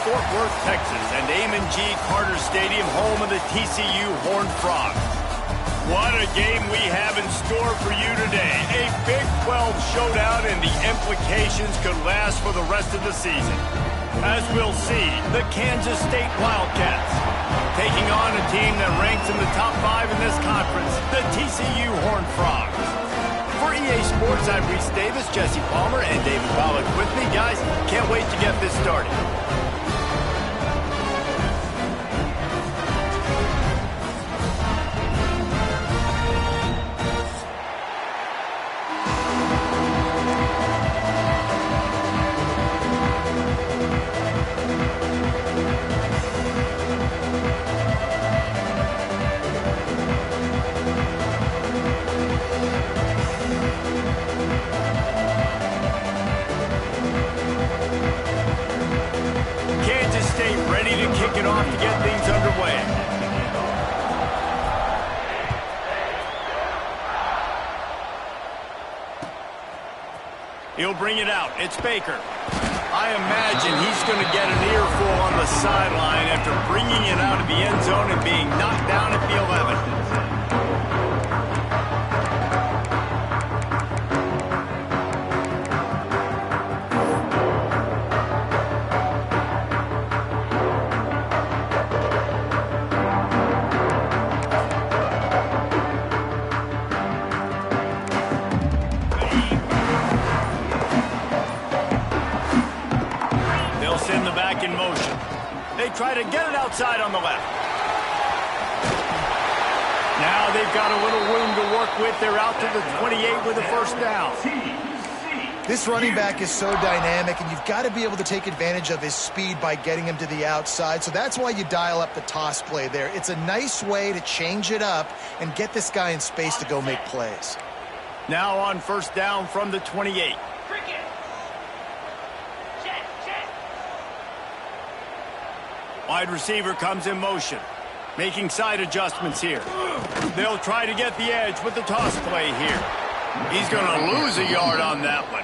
Fort Worth, Texas, and Amon G. Carter Stadium, home of the TCU Horned Frogs. What a game we have in store for you today. A Big 12 showdown, and the implications could last for the rest of the season. As we'll see, the Kansas State Wildcats taking on a team that ranks in the top 5 in this conference, the TCU Horned Frogs. For EA Sports, I'm Reese Davis, Jesse Palmer, and David Pollack with me. Guys, can't wait to get this started. To get things underway. He'll bring it out. It's Baker. I imagine he's going to get an earful on the sideline after bringing it out of the end zone and being knocked down at the 11. In motion. They try to get it outside on the left. Now they've got a little room to work with. They're out to the 28 with a first down. This running back is so dynamic, and you've got to be able to take advantage of his speed by getting him to the outside. So that's why you dial up the toss play there. It's a nice way to change it up and get this guy in space to go make plays. Now on first down from the 28. Wide receiver comes in motion, making side adjustments here. They'll try to get the edge with the toss play here. He's going to lose a yard on that one.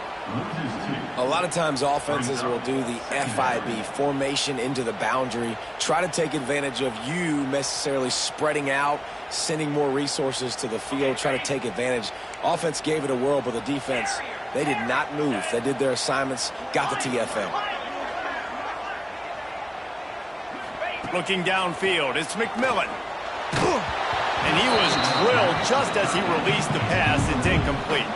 A lot of times offenses will do the FIB, formation into the boundary, try to take advantage of you necessarily spreading out, sending more resources to the field, try to take advantage. Offense gave it a whirl, but the defense, they did not move. They did their assignments, got the TFL. Looking downfield, it's McMillan. And he was drilled just as he released the pass. It's incomplete.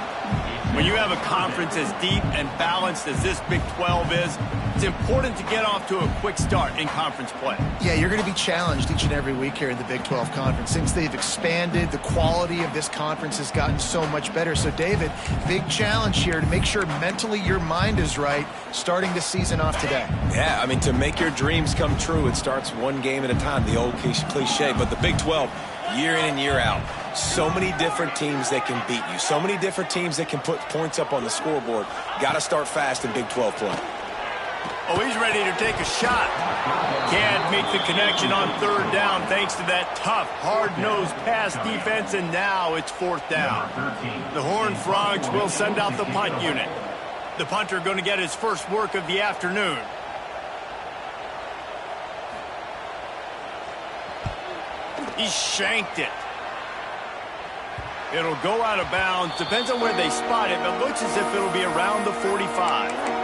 When you have a conference as deep and balanced as this Big 12 is, it's important to get off to a quick start in conference play. Yeah, you're going to be challenged each and every week here in the Big 12 Conference. Since they've expanded, the quality of this conference has gotten so much better. So, David, big challenge here to make sure mentally your mind is right starting the season off today. Yeah, I mean, to make your dreams come true, it starts one game at a time, the old cliche. But the Big 12, year in and year out, so many different teams that can beat you, so many different teams that can put points up on the scoreboard. Got to start fast in Big 12 play. Oh, he's ready to take a shot. Can't make the connection on third down thanks to that tough, hard-nosed pass defense, and now it's fourth down. The Horned Frogs will send out the punt unit. The punter going to get his first work of the afternoon. He shanked it. It'll go out of bounds. Depends on where they spot it, but looks as if it'll be around the 45.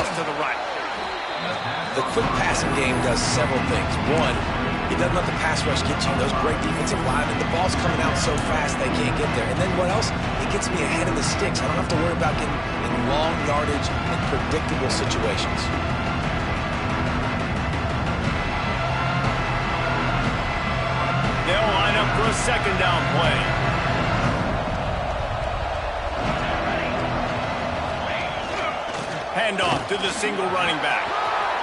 To the right. The quick passing game does several things. One, it doesn't let the pass rush get you. Those great defensive linemen, the ball's coming out so fast they can't get there. And then what else? It gets me ahead of the sticks. I don't have to worry about getting in long yardage and predictable situations. They'll line up for a second down play. Handoff to the single running back.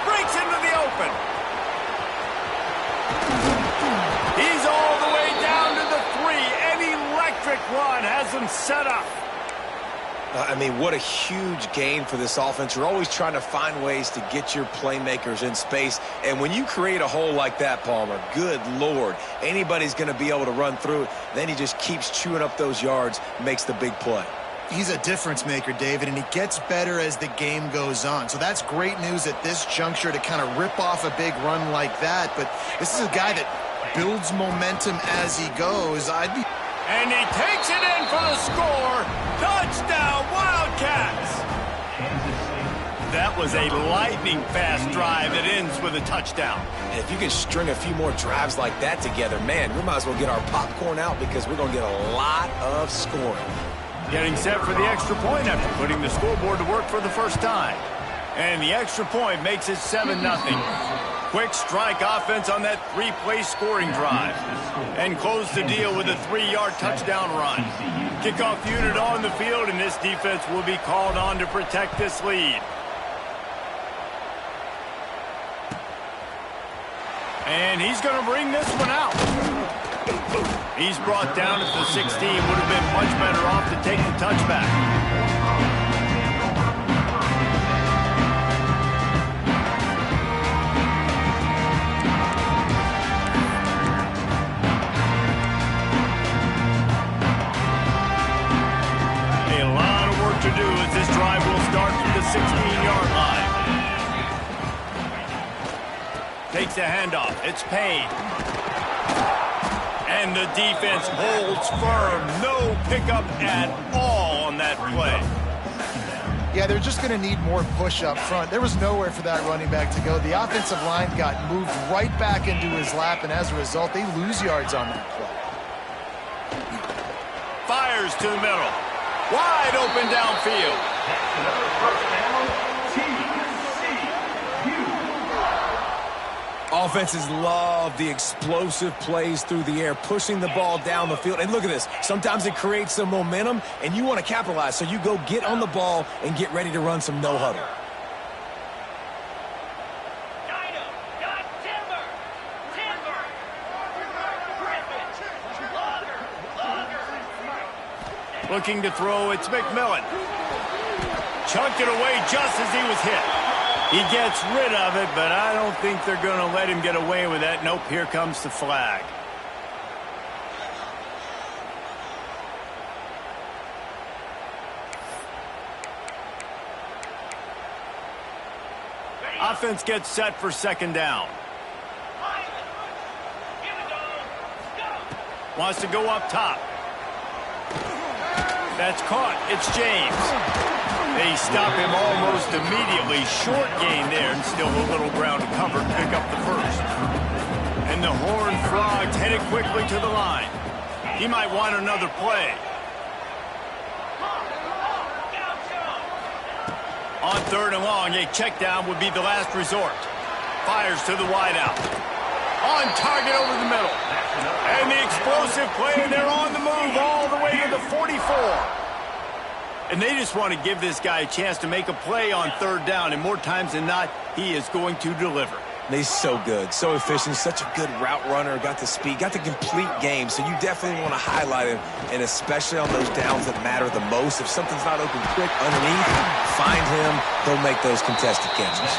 Breaks into the open. electric run has them set up. I mean, what a huge gain for this offense. You're always trying to find ways to get your playmakers in space. And when you create a hole like that, Palmer, good Lord, anybody's going to be able to run through it. Then he just keeps chewing up those yards, makes the big play. He's a difference maker, David, and he gets better as the game goes on. So that's great news at this juncture to kind of rip off a big run like that. But this is a guy that builds momentum as he goes. And he takes it in for the score. Touchdown, Wildcats! That was a lightning-fast drive that ends with a touchdown. And if you can string a few more drives like that together, man, we might as well get our popcorn out because we're going to get a lot of scoring. Getting set for the extra point after putting the scoreboard to work for the first time. And the extra point makes it 7-0. Quick strike offense on that three-play scoring drive. And close the deal with a 3-yard touchdown run. Kickoff unit on the field, and this defense will be called on to protect this lead. And he's going to bring this one out. He's brought down at the 16. Would have been much better off to take the touchback. A lot of work to do as this drive will start from the 16-yard line. Takes a handoff. It's Payne. And the defense holds firm. No pickup at all on that play. Yeah, they're just going to need more push up front. There was nowhere for that running back to go. The offensive line got moved right back into his lap, and as a result, they lose yards on that play. Fires to the middle. Wide open downfield. That's another first down. TCU. Offenses love the explosive plays through the air, pushing the ball down the field. And look at this. Sometimes it creates some momentum, and you want to capitalize. So you go get on the ball and get ready to run some no-huddle. Looking to throw, it's McMillan. Chunked it away just as he was hit. He gets rid of it, but I don't think they're going to let him get away with that. Nope, here comes the flag. Offense gets set for second down. Wants to go up top. That's caught. It's James. They stop him almost immediately. Short gain there, and still a little ground to cover to pick up the first. And the Horned Frogs headed quickly to the line. He might want another play. On third and long, a check down would be the last resort. Fires to the wideout. On target over the middle. And the explosive play, and they're on the move all the way to the 44. And they just want to give this guy a chance to make a play on third down, and more times than not, he is going to deliver. He's so good, so efficient, such a good route runner, got the speed, got the complete game, so you definitely want to highlight him, and especially on those downs that matter the most. If something's not open quick underneath, find him, he'll make those contested catches.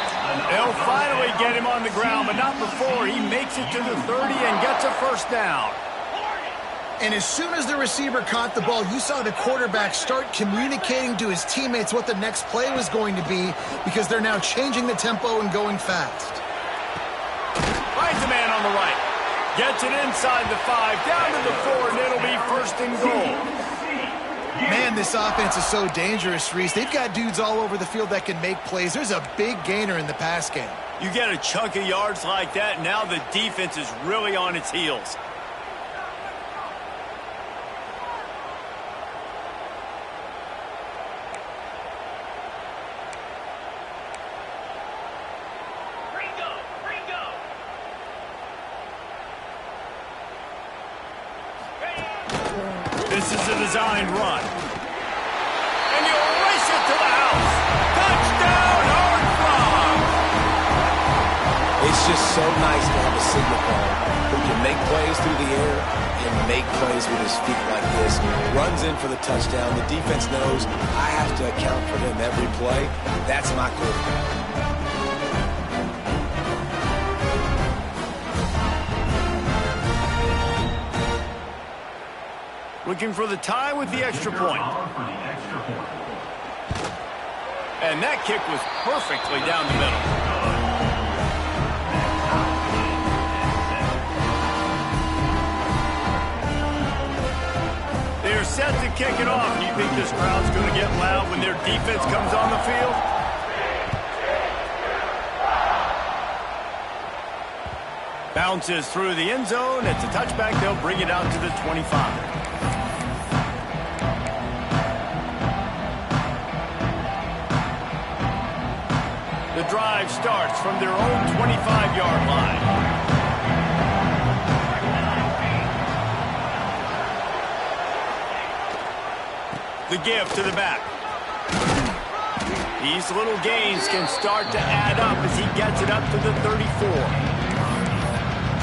They'll finally get him on the ground, but not before he makes it to the 30 and gets a first down. And as soon as the receiver caught the ball, you saw the quarterback start communicating to his teammates what the next play was going to be, because they're now changing the tempo and going fast. Finds a man on the right. Gets it inside the 5, down to the 4, and it'll be first and goal. Man, this offense is so dangerous, Reese. They've got dudes all over the field that can make plays. There's a big gainer in the pass game. You get a chunk of yards like that, now the defense is really on its heels. This is a designed run. And you race it to the house. Touchdown, Horned Frogs! It's just so nice to have a signal caller who can make plays through the air and make plays with his feet like this. Runs in for the touchdown. The defense knows I have to account for him every play. That's my quarterback. Looking for the tie with the extra point. And that kick was perfectly down the middle. They're set to kick it off. Do you think this crowd's going to get loud when their defense comes on the field? Bounces through the end zone. It's a touchback. They'll bring it out to the 25. The drive starts from their own 25-yard line. The give to the back. These little gains can start to add up as he gets it up to the 34.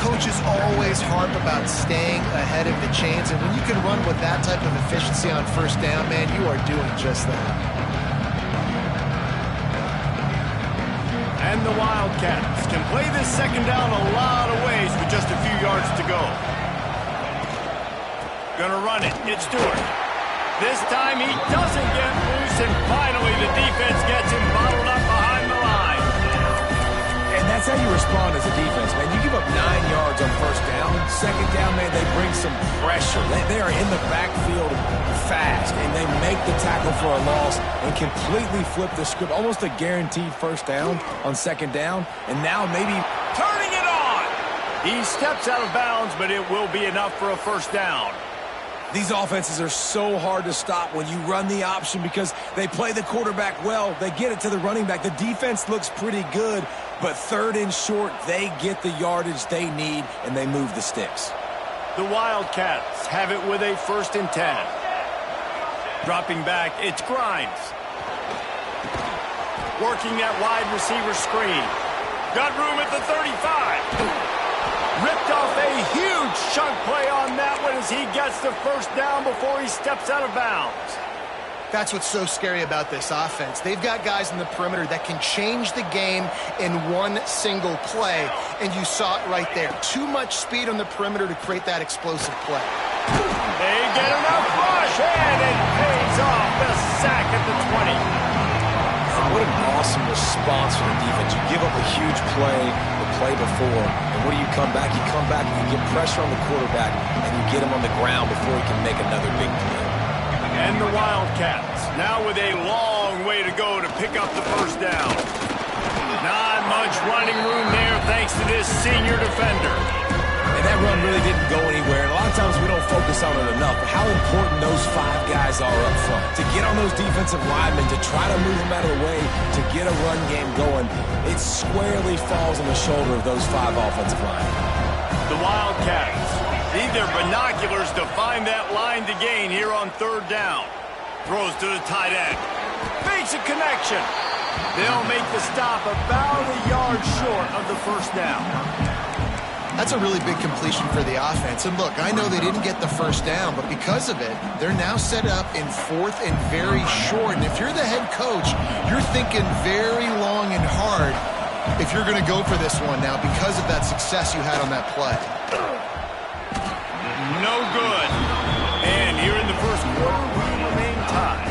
Coaches always harp about staying ahead of the chains, and when you can run with that type of efficiency on first down, man, you are doing just that. And the Wildcats can play this second down a lot of ways with just a few yards to go. Gonna run it. It's Stewart. This time he doesn't get loose, and finally the defense gets him bottled up behind the line. And that's how you respond as a defense, man. You give up 9 yards on first down. Second down, man, they bring some pressure. They are in the backfield fast, and they make the tackle for a loss and completely flip the script. Almost a guaranteed first down on second down, and now maybe turning it on. He steps out of bounds, but it will be enough for a first down. These offenses are so hard to stop when you run the option because they play the quarterback well. They get it to the running back. The defense looks pretty good, but third and short, they get the yardage they need, and they move the sticks. The Wildcats have it with a 1st and 10. Dropping back, it's Grimes. Working that wide receiver screen. Got room at the 35. Ripped off a huge chunk play on that one as he gets the first down before he steps out of bounds. That's what's so scary about this offense. They've got guys in the perimeter that can change the game in one single play, and you saw it right there. Too much speed on the perimeter to create that explosive play. They get enough rush, and it pays off. The sack at the 20. What an awesome response from the defense. You give up a huge play the play before, and what do you come back? You come back and you get pressure on the quarterback, and you get him on the ground before he can make another big play. And the Wildcats now with a long way to go to pick up the first down. Not much running room there thanks to this senior defender. And that run really didn't go anywhere. And a lot of times we don't focus on it enough, but how important those 5 guys are up front. To get on those defensive linemen, to try to move them out of the way, to get a run game going, it squarely falls on the shoulder of those 5 offensive linemen. The Wildcats need their binoculars to find that line to gain here on 3rd down. Throws to the tight end. Makes a connection. They'll make the stop about a yard short of the first down. That's a really big completion for the offense. And look, I know they didn't get the first down, but because of it, they're now set up in 4th and very short. And if you're the head coach, you're thinking very long and hard if you're going to go for this one now because of that success you had on that play. No good. And here in the first quarter, we remain tied.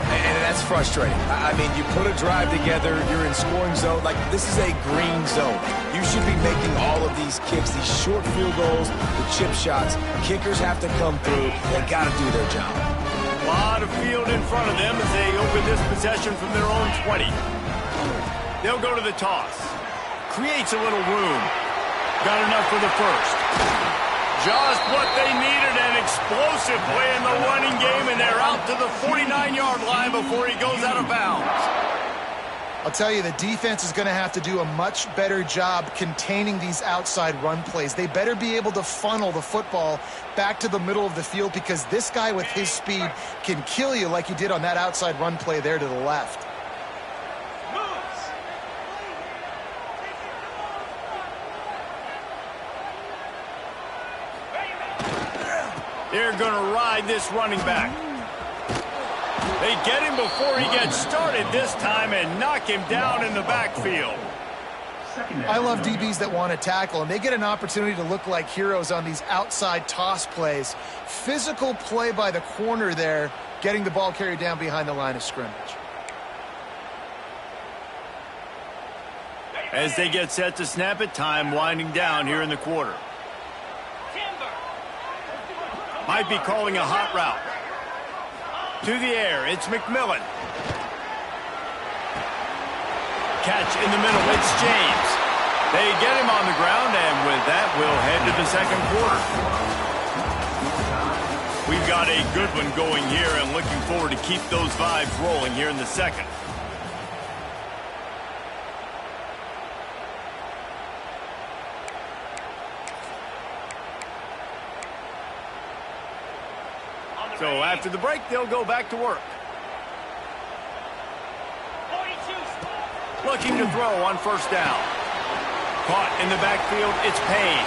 And that's frustrating. I mean, you put a drive together, you're in scoring zone. Like, this is a green zone. You should be making all of these kicks, these short field goals, the chip shots. Kickers have to come through. They got to do their job. A lot of field in front of them as they open this possession from their own 20. They'll go to the toss. Creates a little room. Got enough for the first. Just what they needed, an explosive play in the running game, and they're out to the 49-yard line before he goes out of bounds. I'll tell you, the defense is going to have to do a much better job containing these outside run plays. They better be able to funnel the football back to the middle of the field because this guy with his speed can kill you like he did on that outside run play there to the left. They're going to ride this running back. They get him before he gets started this time and knock him down in the backfield. I love DBs that want to tackle, and they get an opportunity to look like heroes on these outside toss plays. Physical play by the corner there, getting the ball carried down behind the line of scrimmage. As they get set to snap it, time winding down here in the quarter. Might be calling a hot route. To the air, it's McMillan. Catch in the middle, it's James. They get him on the ground, and with that, we'll head to the second quarter. We've got a good one going here, and looking forward to keep those vibes rolling here in the second. So after the break, they'll go back to work. Looking to throw on first down. Caught in the backfield, it's Payne.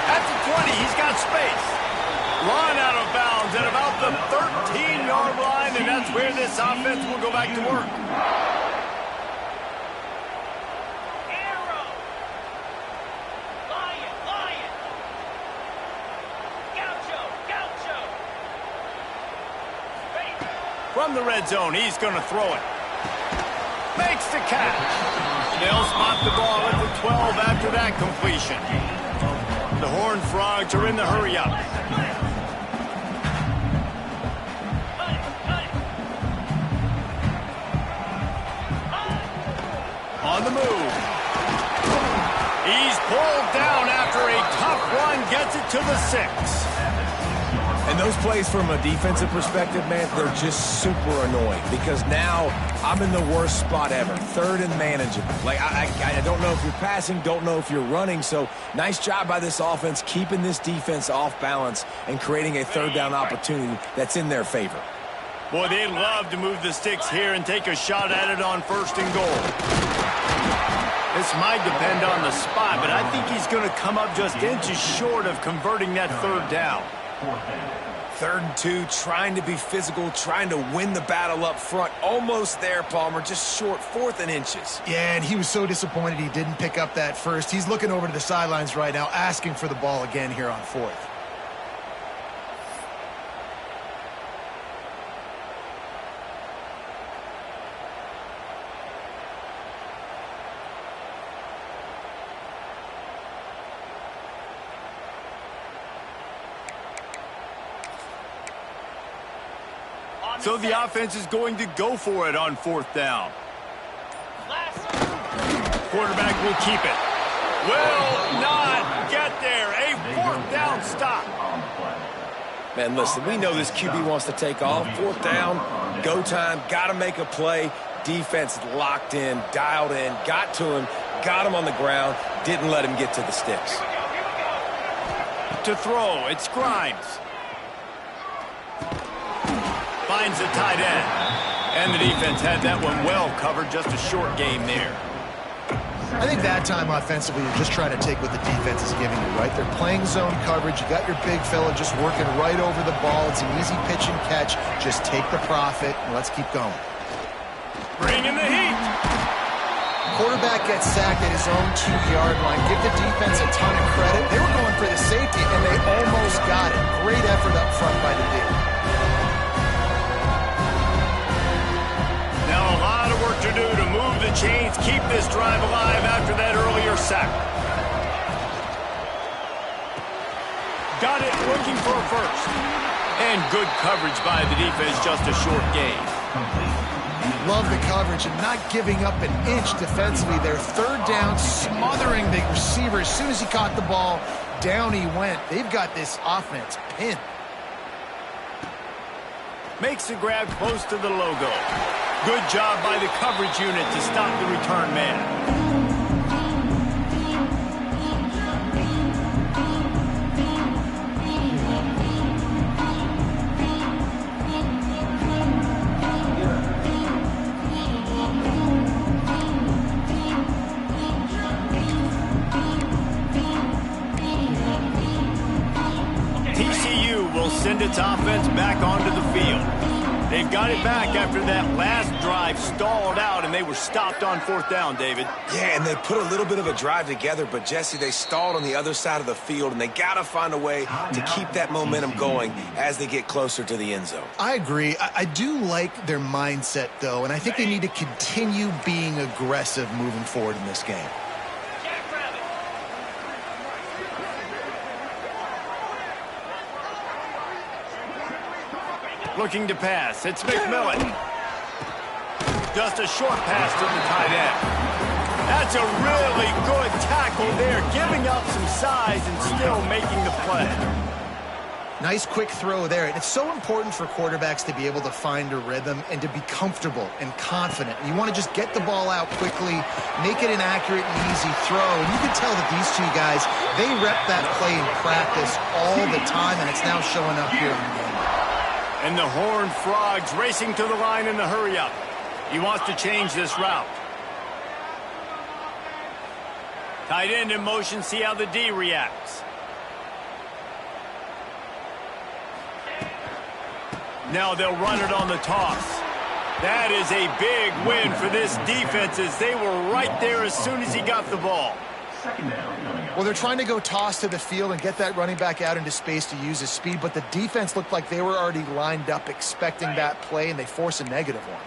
At the 20, he's got space. Run out of bounds at about the 13-yard line, and that's where this offense will go back to work. From the red zone, he's going to throw it. Makes the catch. They'll spot the ball at the 12 after that completion. The Horned Frogs are in the hurry-up. On the move. He's pulled down after a tough run, gets it to the 6. And those plays from a defensive perspective, man, they're just super annoying because now I'm in the worst spot ever, third and manageable. Like, I don't know if you're passing, don't know if you're running, so nice job by this offense keeping this defense off balance and creating a third down opportunity that's in their favor. Boy, they'd love to move the sticks here and take a shot at it on first and goal. This might depend on the spot, but I think he's going to come up just inches short of converting that third down. 3rd and 2, trying to be physical, trying to win the battle up front. Almost there, Palmer, just short, 4th and inches. Yeah, and he was so disappointed he didn't pick up that first. He's looking over to the sidelines right now, asking for the ball again here on 4th. So the offense is going to go for it on 4th down. Quarterback will keep it. Will not get there. A 4th down stop. Man, listen, we know this QB wants to take off. 4th down, go time, got to make a play. Defense locked in, dialed in, got to him, got him on the ground, didn't let him get to the sticks. To throw, it's Grimes. Finds the tight end. And the defense had that one well covered, just a short game there. I think that time offensively, you're just trying to take what the defense is giving you, right? They're playing zone coverage. You got your big fella just working right over the ball. It's an easy pitch and catch. Just take the profit, and let's keep going. Bring in the heat. Quarterback gets sacked at his own 2-yard line. Give the defense a ton of credit. They were going for the safety, and they almost got it. Great effort up front by the D. Now a lot of work to do to move the chains, keep this drive alive after that earlier sack. Got it, looking for a first. And good coverage by the defense, just a short gain. Love the coverage and not giving up an inch defensively. Their 3rd down, smothering the receiver. As soon as he caught the ball, down he went. They've got this offense pinned. Makes the grab close to the logo. Good job by the coverage unit to stop the return man. send its offense back onto the field. They've got it back after that last drive stalled out, and they were stopped on 4th down, David. Yeah, and they put a little bit of a drive together, but, Jesse, they stalled on the other side of the field, and they got to find a way to keep that momentum going as they get closer to the end zone. I agree. I do like their mindset, though, and I think they need to continue being aggressive moving forward in this game. Looking to pass. It's McMillan. Just a short pass to the tight end. That's a really good tackle there, giving up some size and still making the play. Nice quick throw there. And it's so important for quarterbacks to be able to find a rhythm and to be comfortable and confident. You want to just get the ball out quickly, make it an accurate and easy throw. And you can tell that these two guys, they rep that play in practice all the time, and it's now showing up here in the game. And the Horned Frogs racing to the line in the hurry-up. He wants to change this route. Tight end in motion, see how the D reacts. Now they'll run it on the toss. That is a big win for this defense as they were right there as soon as he got the ball. Well, they're trying to go toss to the field and get that running back out into space to use his speed, but the defense looked like they were already lined up expecting that play, and they force a negative one.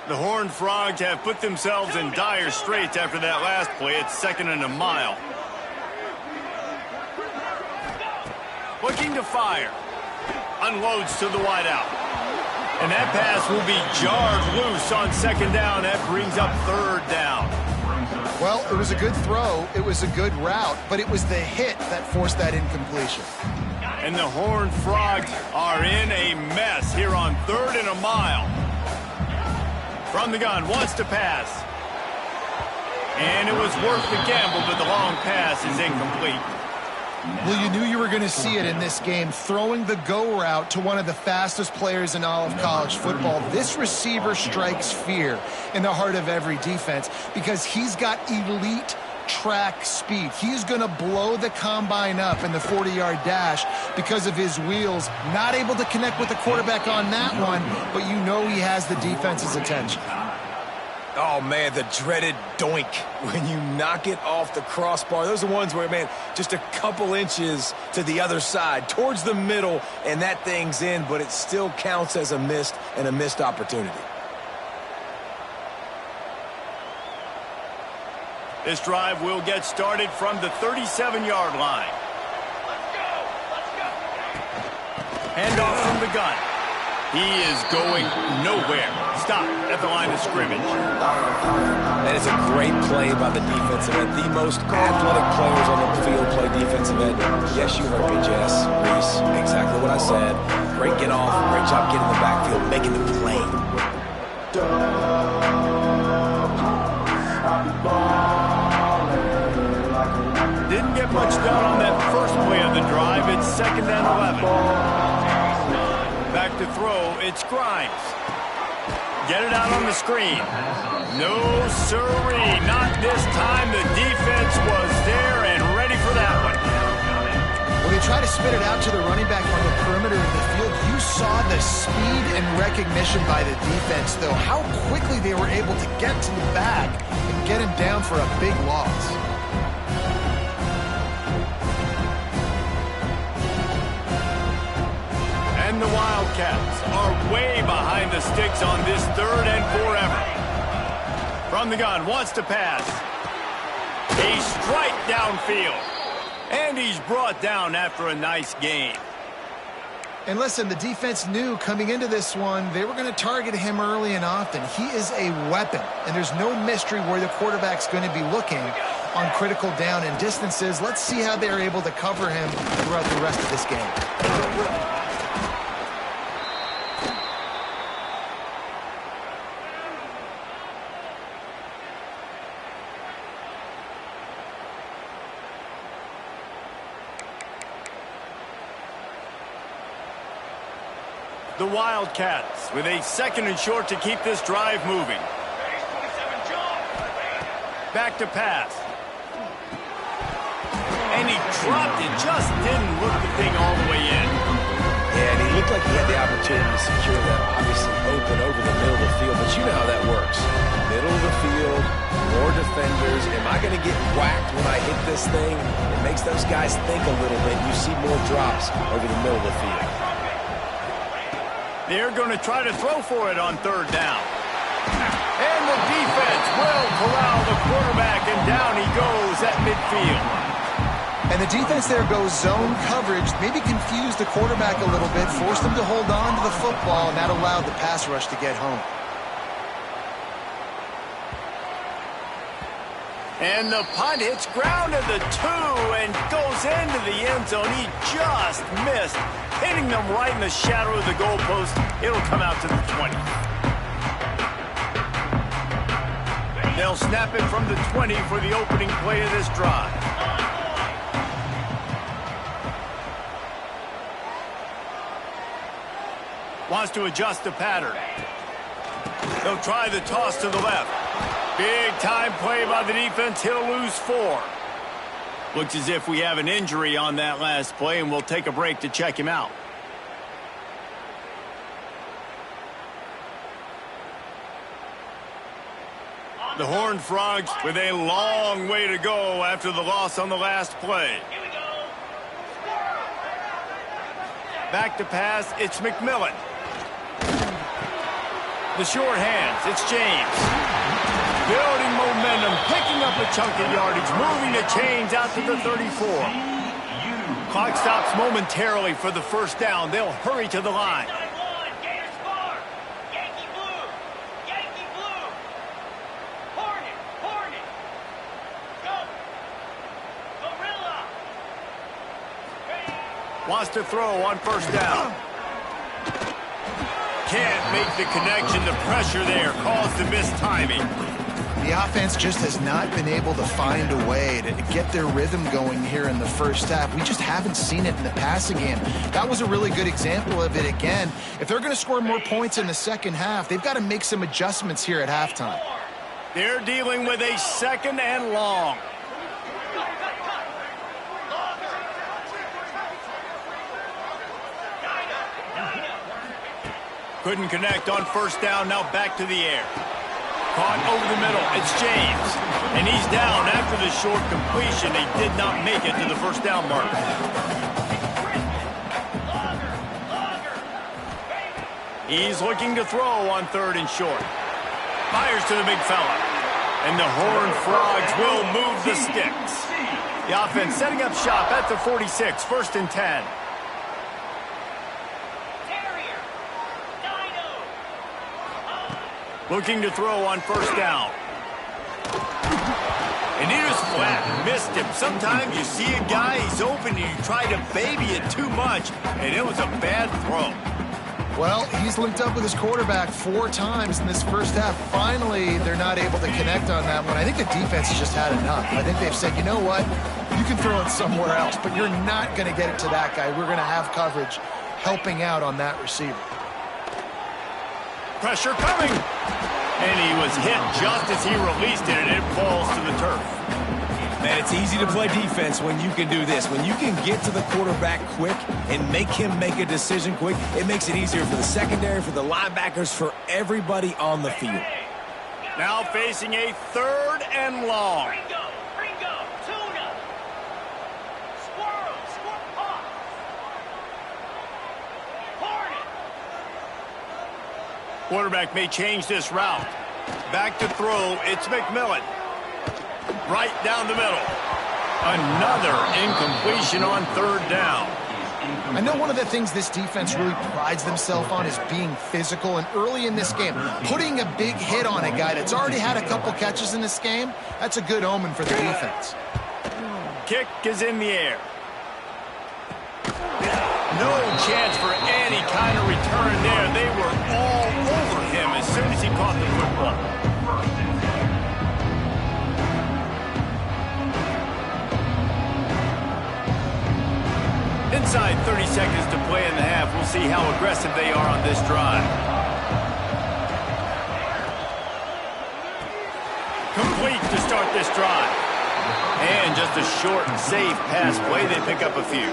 The Horned Frogs have put themselves in dire straits after that last play. It's 2nd and a mile. Looking to fire. Unloads to the wideout. And that pass will be jarred loose on 2nd down. That brings up 3rd down. Well, it was a good throw. It was a good route, but it was the hit that forced that incompletion. And the Horned Frogs are in a mess here on 3rd and a mile. From the gun, wants to pass. And it was worth the gamble, but the long pass is incomplete. Well, you knew you were going to see it in this game. Throwing the go route to one of the fastest players in all of college football. This receiver strikes fear in the heart of every defense because he's got elite track speed. He's going to blow the combine up in the 40-yard dash because of his wheels. Not able to connect with the quarterback on that one, but you know he has the defense's attention. Oh, man, the dreaded doink when you knock it off the crossbar. Those are ones where, man, just a couple inches to the other side, towards the middle, and that thing's in, but it still counts as a missed opportunity. This drive will get started from the 37-yard line. Handoff from the gun. He is going nowhere. Stop at the line of scrimmage. That is a great play by the defensive end. The most athletic players on the field play defensive end. Yes, you heard me, Jess. Reese, exactly what I said. Great get off. Great job getting in the backfield, making the play. Didn't get much done on that first play of the drive. It's 2nd and 11. Back to throw, it's Grimes. Get it out on the screen. No sirree, not this time. The defense was there and ready for that one. When they try to spit it out to the running back on the perimeter of the field, you saw the speed and recognition by the defense, though. How quickly they were able to get to the back and get him down for a big loss. And the Wildcats are way behind the sticks on this 3rd and forever. From the gun, wants to pass. A strike downfield. And he's brought down after a nice gain. And listen, the defense knew coming into this one, they were going to target him early and often. He is a weapon, and there's no mystery where the quarterback's going to be looking on critical down and distances. Let's see how they're able to cover him throughout the rest of this game. The Wildcats with a 2nd and short to keep this drive moving. Back to pass. And he dropped it. Just didn't look the thing all the way in. Yeah, looked like he had the opportunity to secure that, obviously open over the middle of the field, but you know how that works. Middle of the field, more defenders. Am I going to get whacked when I hit this thing? It makes those guys think a little bit. You see more drops over the middle of the field. They're going to try to throw for it on third down. And the defense will corral the quarterback, and down he goes at midfield. And the defense there goes zone coverage, maybe confused the quarterback a little bit, forced him to hold on to the football, and that allowed the pass rush to get home. And the punt hits ground at the 2 and goes into the end zone. He just missed, hitting them right in the shadow of the goalpost. It'll come out to the 20. They'll snap it from the 20 for the opening play of this drive. Wants to adjust the pattern. They'll try the toss to the left. Big time play by the defense. He'll lose 4. Looks as if we have an injury on that last play, and we'll take a break to check him out. The Horned Frogs with a long way to go after the loss on the last play. Back to pass, it's McMillan. The short hands, it's James. Building momentum, picking up a chunk of yardage, moving the chains out to the 34. Clock stops momentarily for the first down. They'll hurry to the line. Wants to throw on first down. Can't make the connection. The pressure there caused the mistiming. The offense just has not been able to find a way to get their rhythm going here in the first half. We just haven't seen it in the passing game. That was a really good example of it again. If they're going to score more points in the second half, they've got to make some adjustments here at halftime. They're dealing with a second and long. Couldn't connect on first down. Now back to the air. Caught over the middle. It's James. And he's down after the short completion. They did not make it to the first down mark. He's looking to throw on third and short. Fires to the big fella. And the Horned Frogs will move the sticks. The offense setting up shop at the 46. First and 10. Looking to throw on first down. And he was flat, missed him. Sometimes you see a guy, he's open, and you try to baby it too much, and it was a bad throw. Well, he's linked up with his quarterback 4 times in this first half. Finally, they're not able to connect on that one. I think the defense has just had enough. I think they've said, you know what, you can throw it somewhere else, but you're not going to get it to that guy. We're going to have coverage helping out on that receiver. Pressure coming. And he was hit just as he released it, and it falls to the turf. Man, it's easy to play defense when you can do this. When you can get to the quarterback quick and make him make a decision quick, it makes it easier for the secondary, for the linebackers, for everybody on the field. Now facing a third and long. Quarterback may change this route. Back to throw, it's McMillan. Right down the middle. Another incompletion on third down. I know one of the things this defense really prides themselves on is being physical, and early in this game, putting a big hit on a guy that's already had a couple catches in this game, that's a good omen for the defense. Kick is in the air. No chance for any kind of return there. They were all over him as soon as he caught the football. Inside 30 seconds to play in the half. We'll see how aggressive they are on this drive. Complete to start this drive. And just a short and safe pass play. They pick up a few.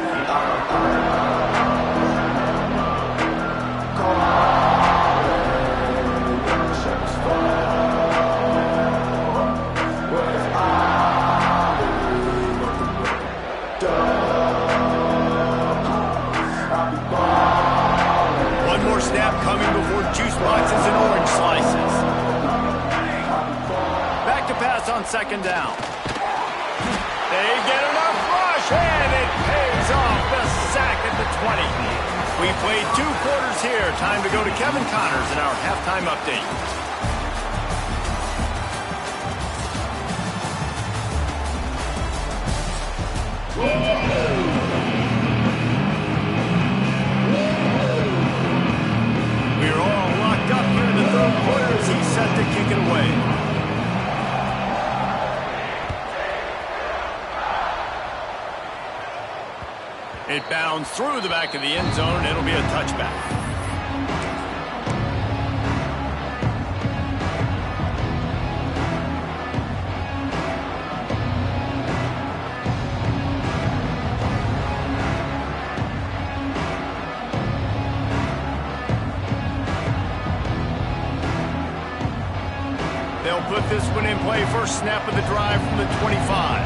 Snap coming before juice boxes and orange slices. Back to pass on second down. They get enough rush, and it pays off. The sack at the 20. We played 2 quarters here. Time to go to Kevin Connors in our halftime update. We're all locked up here in the third quarter as he's set to kick it away. It bounds through the back of the end zone. It'll be a touchback. They'll put this one in play. First snap of the drive from the 25.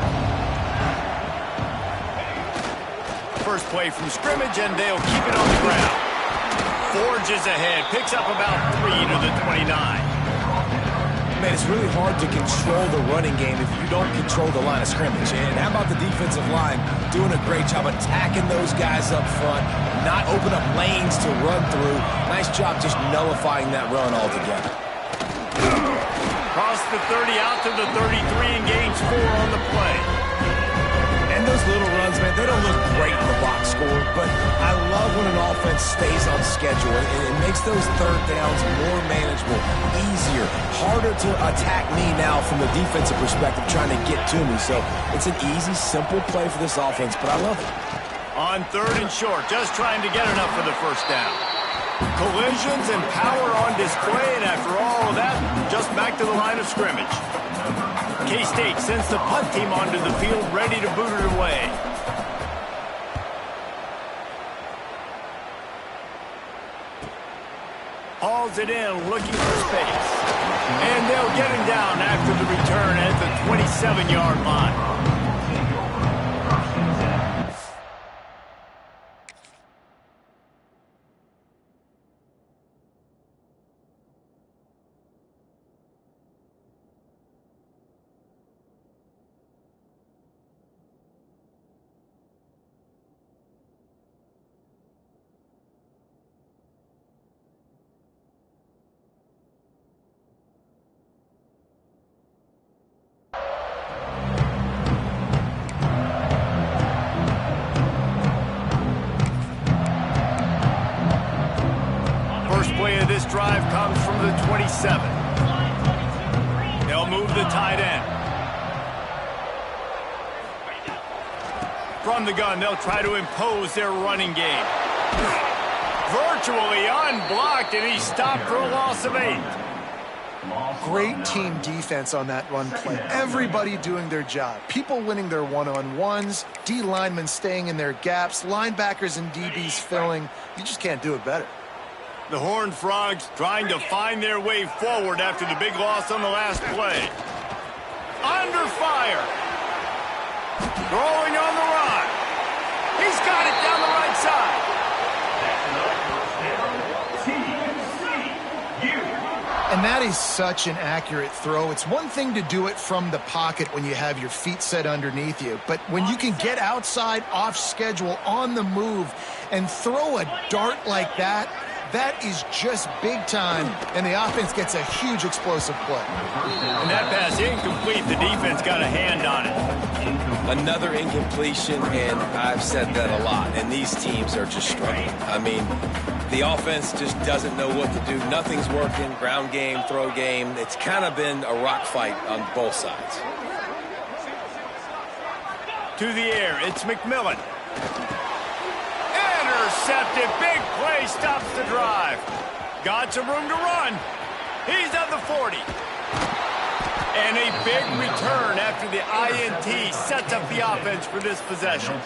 First play from scrimmage, and they'll keep it on the ground. Forges ahead, picks up about 3 to the 29. Man, it's really hard to control the running game if you don't control the line of scrimmage. And how about the defensive line doing a great job attacking those guys up front, not open up lanes to run through. Nice job just nullifying that run altogether. Cross the 30 out to the 33 and gains 4 on the play. And those little runs, man, they don't look great in the box score, but I love when an offense stays on schedule. It makes those third downs more manageable, easier, harder to attack me now from the defensive perspective trying to get to me. So it's an easy, simple play for this offense, but I love it. On third and short, just trying to get enough for the first down. Collisions and power on display, and after all of that, just back to the line of scrimmage. K-State sends the punt team onto the field, ready to boot it away. Hauls it in, looking for space. And they'll get him down after the return at the 27-yard line. This drive comes from the 27. They'll move the tight end. From the gun, they'll try to impose their running game. Virtually unblocked, and he's stopped for a loss of 8. Great team defense on that run play. Everybody doing their job. People winning their one-on-ones, D linemen staying in their gaps, linebackers and DBs filling. You just can't do it better. The Horned Frogs trying to find their way forward after the big loss on the last play. Under fire. Throwing on the run. He's got it down the right side. And that is such an accurate throw. It's one thing to do it from the pocket when you have your feet set underneath you, but when you can get outside, off schedule, on the move, and throw a dart like that, that is just big time, and the offense gets a huge explosive play. And that pass incomplete. The defense got a hand on it. Another incompletion, and I've said that a lot, and these teams are just struggling. I mean, the offense just doesn't know what to do. Nothing's working. Ground game, throw game. It's kind of been a rock fight on both sides. To the air, it's McMillan. Intercepted. Big play stops the drive. Got some room to run. He's at the 40. And a big return after the INT sets up the offense for this possession.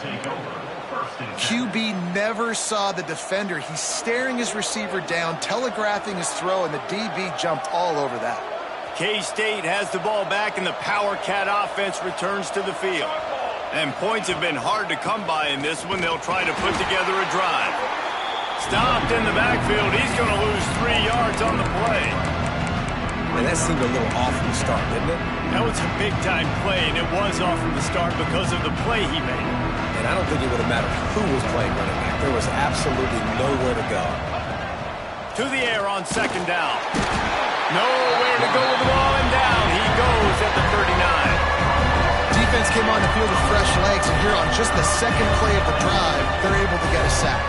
QB never saw the defender. He's staring his receiver down, telegraphing his throw, and the DB jumped all over that. K-State has the ball back, and the Power Cat offense returns to the field. And points have been hard to come by in this one. They'll try to put together a drive. Stopped in the backfield. He's going to lose 3 yards on the play. And that seemed a little off from the start, didn't it? That was a big-time play, and it was off from the start because of the play he made. And I don't think it would have mattered who was playing running back. There was absolutely nowhere to go. To the air on second down. Nowhere to go with the ball, and down he goes at the 39. Defense came on the field with fresh legs, and here on just the second play of the drive, they're able to get a sack.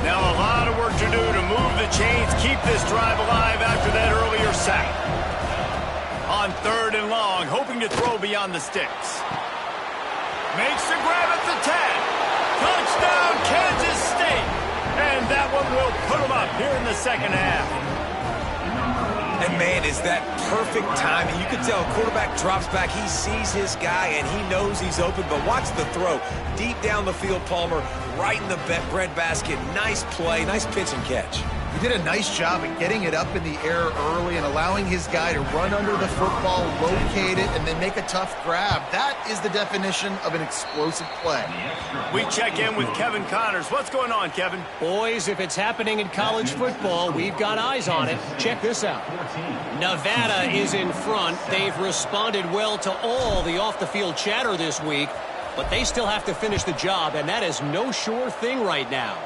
Now a lot of work to do to move the chains, keep this drive alive after that earlier sack. On third and long, hoping to throw beyond the sticks. Makes the grab at the 10. Touchdown, Kansas State. And that one will put them up here in the second half. And, man, is that perfect timing. You can tell a quarterback drops back. He sees his guy, and he knows he's open. But watch the throw. Deep down the field, Palmer, right in the breadbasket. Nice play, nice pitch and catch. He did a nice job at getting it up in the air early and allowing his guy to run under the football, locate it, and then make a tough grab. That is the definition of an explosive play. We check in with Kevin Connors. What's going on, Kevin? Boys, if it's happening in college football, we've got eyes on it. Check this out. Nevada is in front. They've responded well to all the off-the-field chatter this week, but they still have to finish the job, and that is no sure thing right now.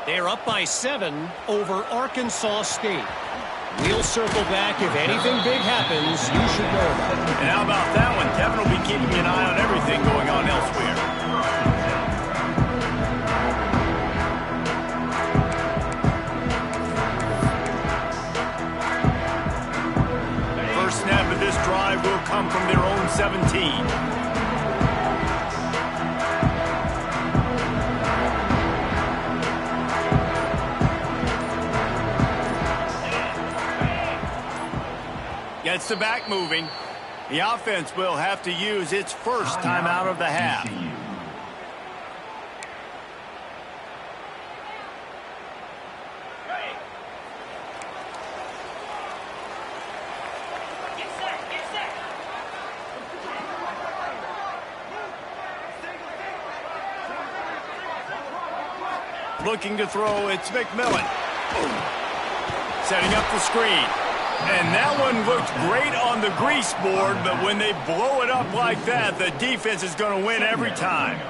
They're up by 7 over Arkansas State. We'll circle back. If anything big happens, you should know about it. And how about that one? Kevin will be keeping an eye on everything going on elsewhere. First snap of this drive will come from their own 17. Gets the back moving. The offense will have to use its first timeout of the half. Looking to throw, it's McMillan. Setting up the screen. And that one looked great on the grease board, but when they blow it up like that, the defense is going to win every time.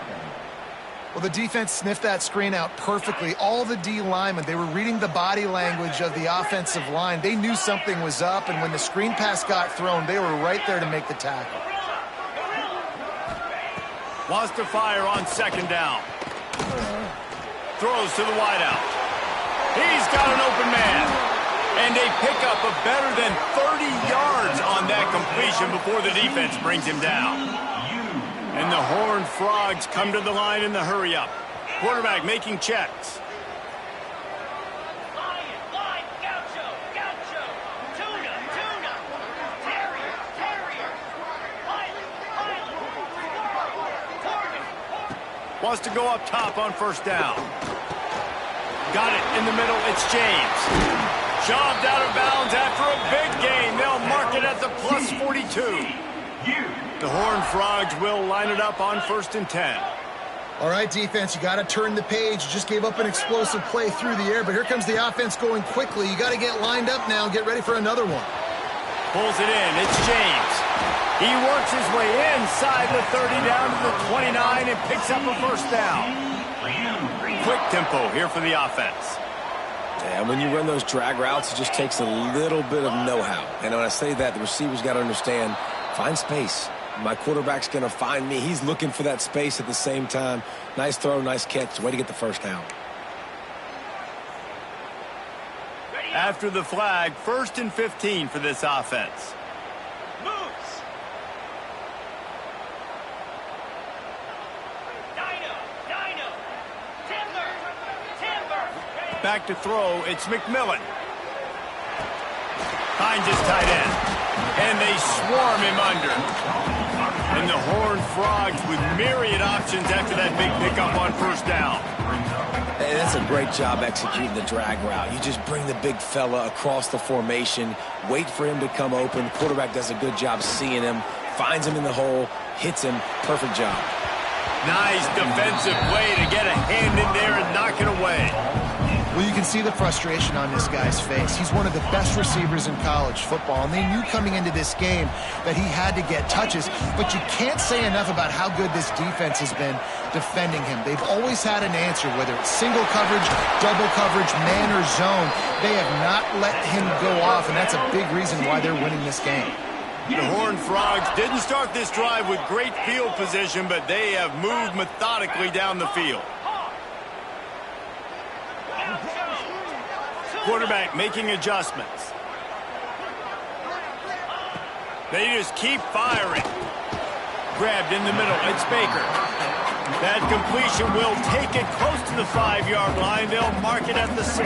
Well, the defense sniffed that screen out perfectly. All the D linemen, they were reading the body language of the offensive line. They knew something was up, and when the screen pass got thrown, they were right there to make the tackle. Wants to fire on second down. Throws to the wideout. He's got an open man. And they pick up a better than 30 yards on that completion before the defense brings him down. And the Horned Frogs come to the line in the hurry-up. Quarterback making checks. Wants to go up top on first down. Got it in the middle. It's James. Shoved out of bounds after a big gain. They'll mark it at the plus 42. The Horned Frogs will line it up on first and 10. All right, defense, you got to turn the page. You just gave up an explosive play through the air, but here comes the offense going quickly. You got to get lined up now and get ready for another one. Pulls it in. It's James. He works his way inside the 30 down to the 29 and picks up a first down. Quick tempo here for the offense. Yeah, when you run those drag routes, it just takes a little bit of know-how. And when I say that, the receivers got to understand, find space. My quarterback's going to find me. He's looking for that space at the same time. Nice throw, nice catch. Way to get the first down. After the flag, first and 15 for this offense. Back to throw, it's McMillan. Finds his tight end. And they swarm him under. And the Horned Frogs with myriad options after that big pickup on first down. Hey, that's a great job executing the drag route. You just bring the big fella across the formation, wait for him to come open. The quarterback does a good job seeing him, finds him in the hole, hits him. Perfect job. Nice defensive play to get a hand in there and knock it away. Well, you can see the frustration on this guy's face. He's one of the best receivers in college football, and they knew coming into this game that he had to get touches, but you can't say enough about how good this defense has been defending him. They've always had an answer, whether it's single coverage, double coverage, man or zone. They have not let him go off, and that's a big reason why they're winning this game. The Horned Frogs didn't start this drive with great field position, but they have moved methodically down the field. Quarterback making adjustments. They just keep firing. Grabbed in the middle. It's Baker. That completion will take it close to the 5-yard line. They'll mark it at the 6.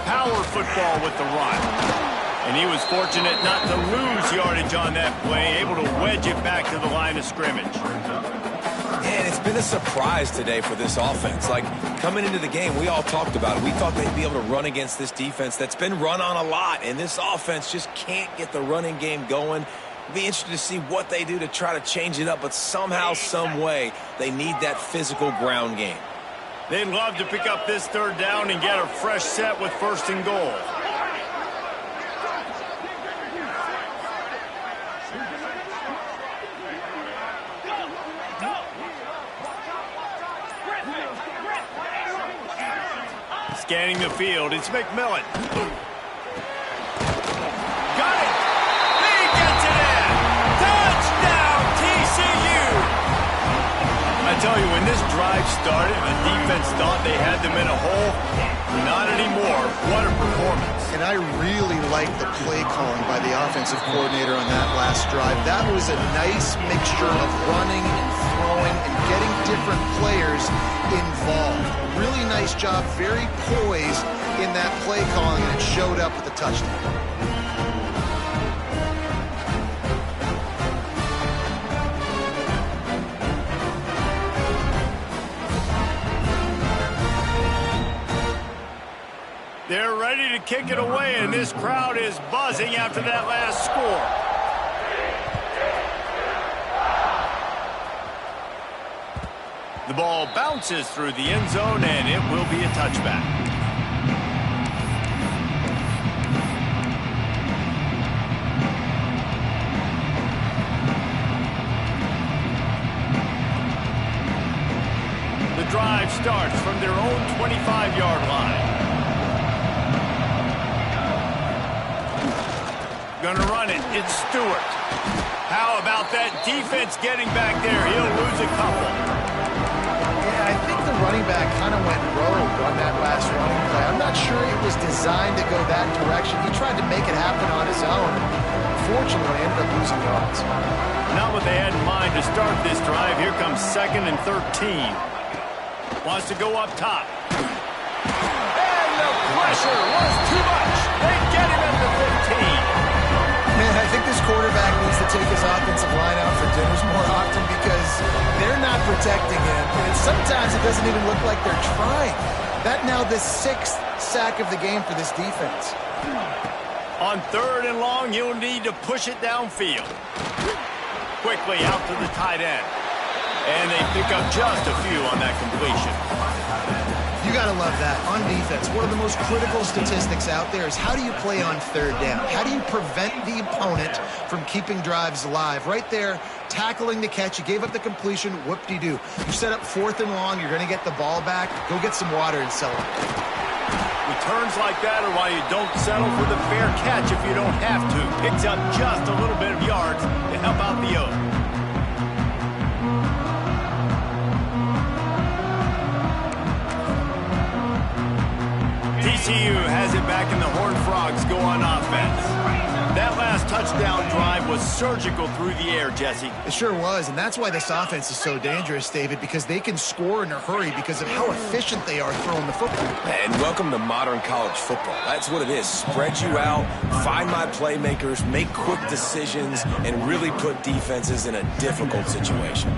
Power football with the run. And he was fortunate not to lose yardage on that play, able to wedge it back to the line of scrimmage. And it's been a surprise today for this offense. Like, coming into the game, we all talked about it. We thought they'd be able to run against this defense that's been run on a lot, and this offense just can't get the running game going. It'll be interesting to see what they do to try to change it up, but somehow, some way, they need that physical ground game. They'd love to pick up this third down and get a fresh set with 1st and goal. Scanning the field, it's McMillan. Got it! He gets it in! Touchdown, TCU! I tell you, when this drive started, the defense thought they had them in a hole. Not anymore. What a performance. And I really like the play calling by the offensive coordinator on that last drive. That was a nice mixture of running and throwing and getting different players involved. Really nice job, very poised in that play calling, and it showed up with the touchdown. They're ready to kick it away, and this crowd is buzzing after that last score. The ball bounces through the end zone, and it will be a touchback. The drive starts from their own 25-yard line. Gonna run it. It's Stewart. How about that defense getting back there? He'll lose a couple. Yeah, I think the running back kind of went rogue on that last running play. I'm not sure it was designed to go that direction. He tried to make it happen on his own. Fortunately, ended up losing yards. Not what they had in mind to start this drive. Here comes 2nd and 13. Wants to go up top. And the pressure was too much. They get him at the 15. Man, I think this quarterback needs to take his offensive line out for dinners more often because they're not protecting him. And sometimes it doesn't even look like they're trying. That now the 6th sack of the game for this defense. On 3rd and long, you'll need to push it downfield. Quickly out to the tight end. And they pick up just a few on that completion. You got to love that. On defense, one of the most critical statistics out there is how do you play on 3rd down? How do you prevent the opponent from keeping drives alive? Right there, tackling the catch. You gave up the completion. Whoop-de-doo. You set up 4th and long. You're going to get the ball back. Go get some water and celebrate. Returns like that are why you don't settle for the fair catch if you don't have to. Picks up just a little bit of yards to help out the O's. TCU has it back, and the Horned Frogs go on offense. That last touchdown drive was surgical through the air, Jesse. It sure was, and that's why this offense is so dangerous, David, because they can score in a hurry because of how efficient they are throwing the football. And welcome to modern college football. That's what it is. Spread you out, find my playmakers, make quick decisions, and really put defenses in a difficult situation.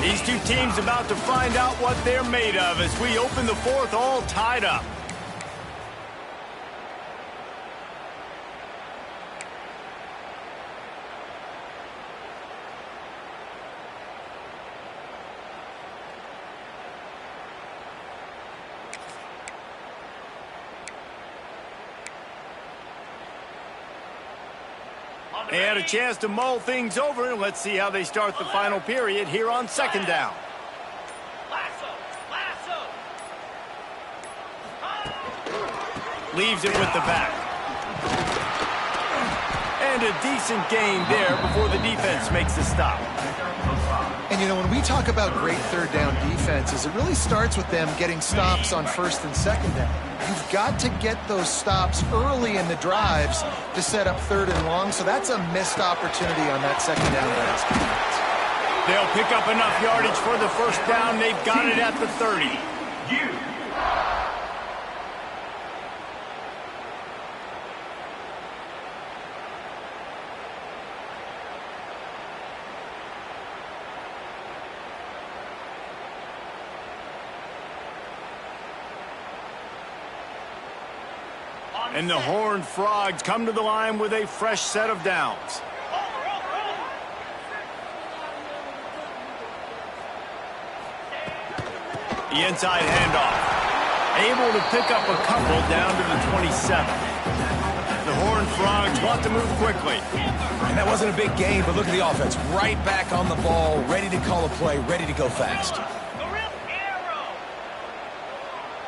These two teams about to find out what they're made of as we open the fourth all tied up. They had a chance to mull things over, and let's see how they start the final period here on second down. Leaves it with the back. And a decent gain there before the defense makes the stop. And, you know, when we talk about great third down defenses, it really starts with them getting stops on first and second down. You've got to get those stops early in the drives to set up third and long, so that's a missed opportunity on that second down basket. They'll pick up enough yardage for the first down. They've got it at the 30. And the Horned Frogs come to the line with a fresh set of downs. The inside handoff. Able to pick up a couple down to the 27. The Horned Frogs want to move quickly. And that wasn't a big gain, but look at the offense. Right back on the ball, ready to call a play, ready to go fast.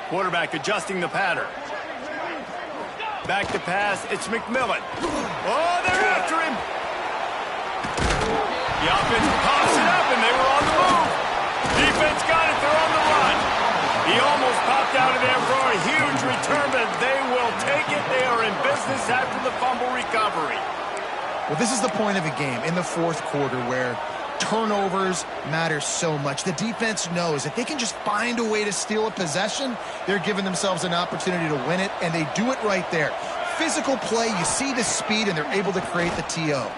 Quarterback adjusting the pattern. Back to pass, it's McMillan. Oh, they're after him. The offense pops it up, and they were on the move. Defense got it, they're on the run. He almost popped out of there for a huge return, but they will take it. They are in business after the fumble recovery. Well, this is the point of a game in the fourth quarter where turnovers matter so much. The defense knows if they can just find a way to steal a possession, they're giving themselves an opportunity to win it, and they do it right there. Physical play, you see the speed, and they're able to create the TO. And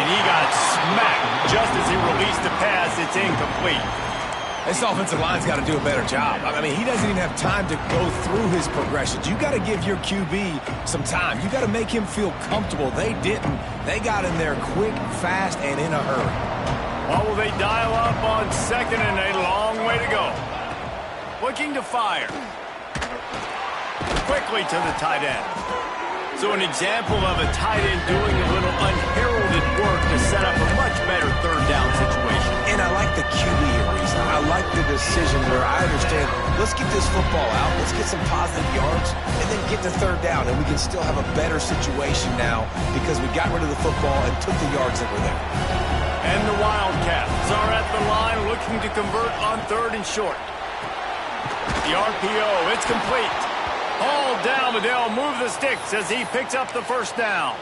he got smacked just as he released the pass. It's incomplete. This offensive line's got to do a better job. I mean, he doesn't even have time to go through his progressions. You got to give your QB some time. You got to make him feel comfortable. They didn't. They got in there quick, fast, and in a hurry. Well, will they dial up on second and a long way to go? Looking to fire. Quickly to the tight end. So an example of a tight end doing a little unheralded work to set up a much better third down situation. And I like the QB here, Reese. I like the decision where I understand, let's get this football out, let's get some positive yards, and then get to third down, and we can still have a better situation now because we got rid of the football and took the yards that were there. And the Wildcats are at the line looking to convert on third and short. The RPO, it's complete. All down, but they'll move the sticks as he picks up the first down.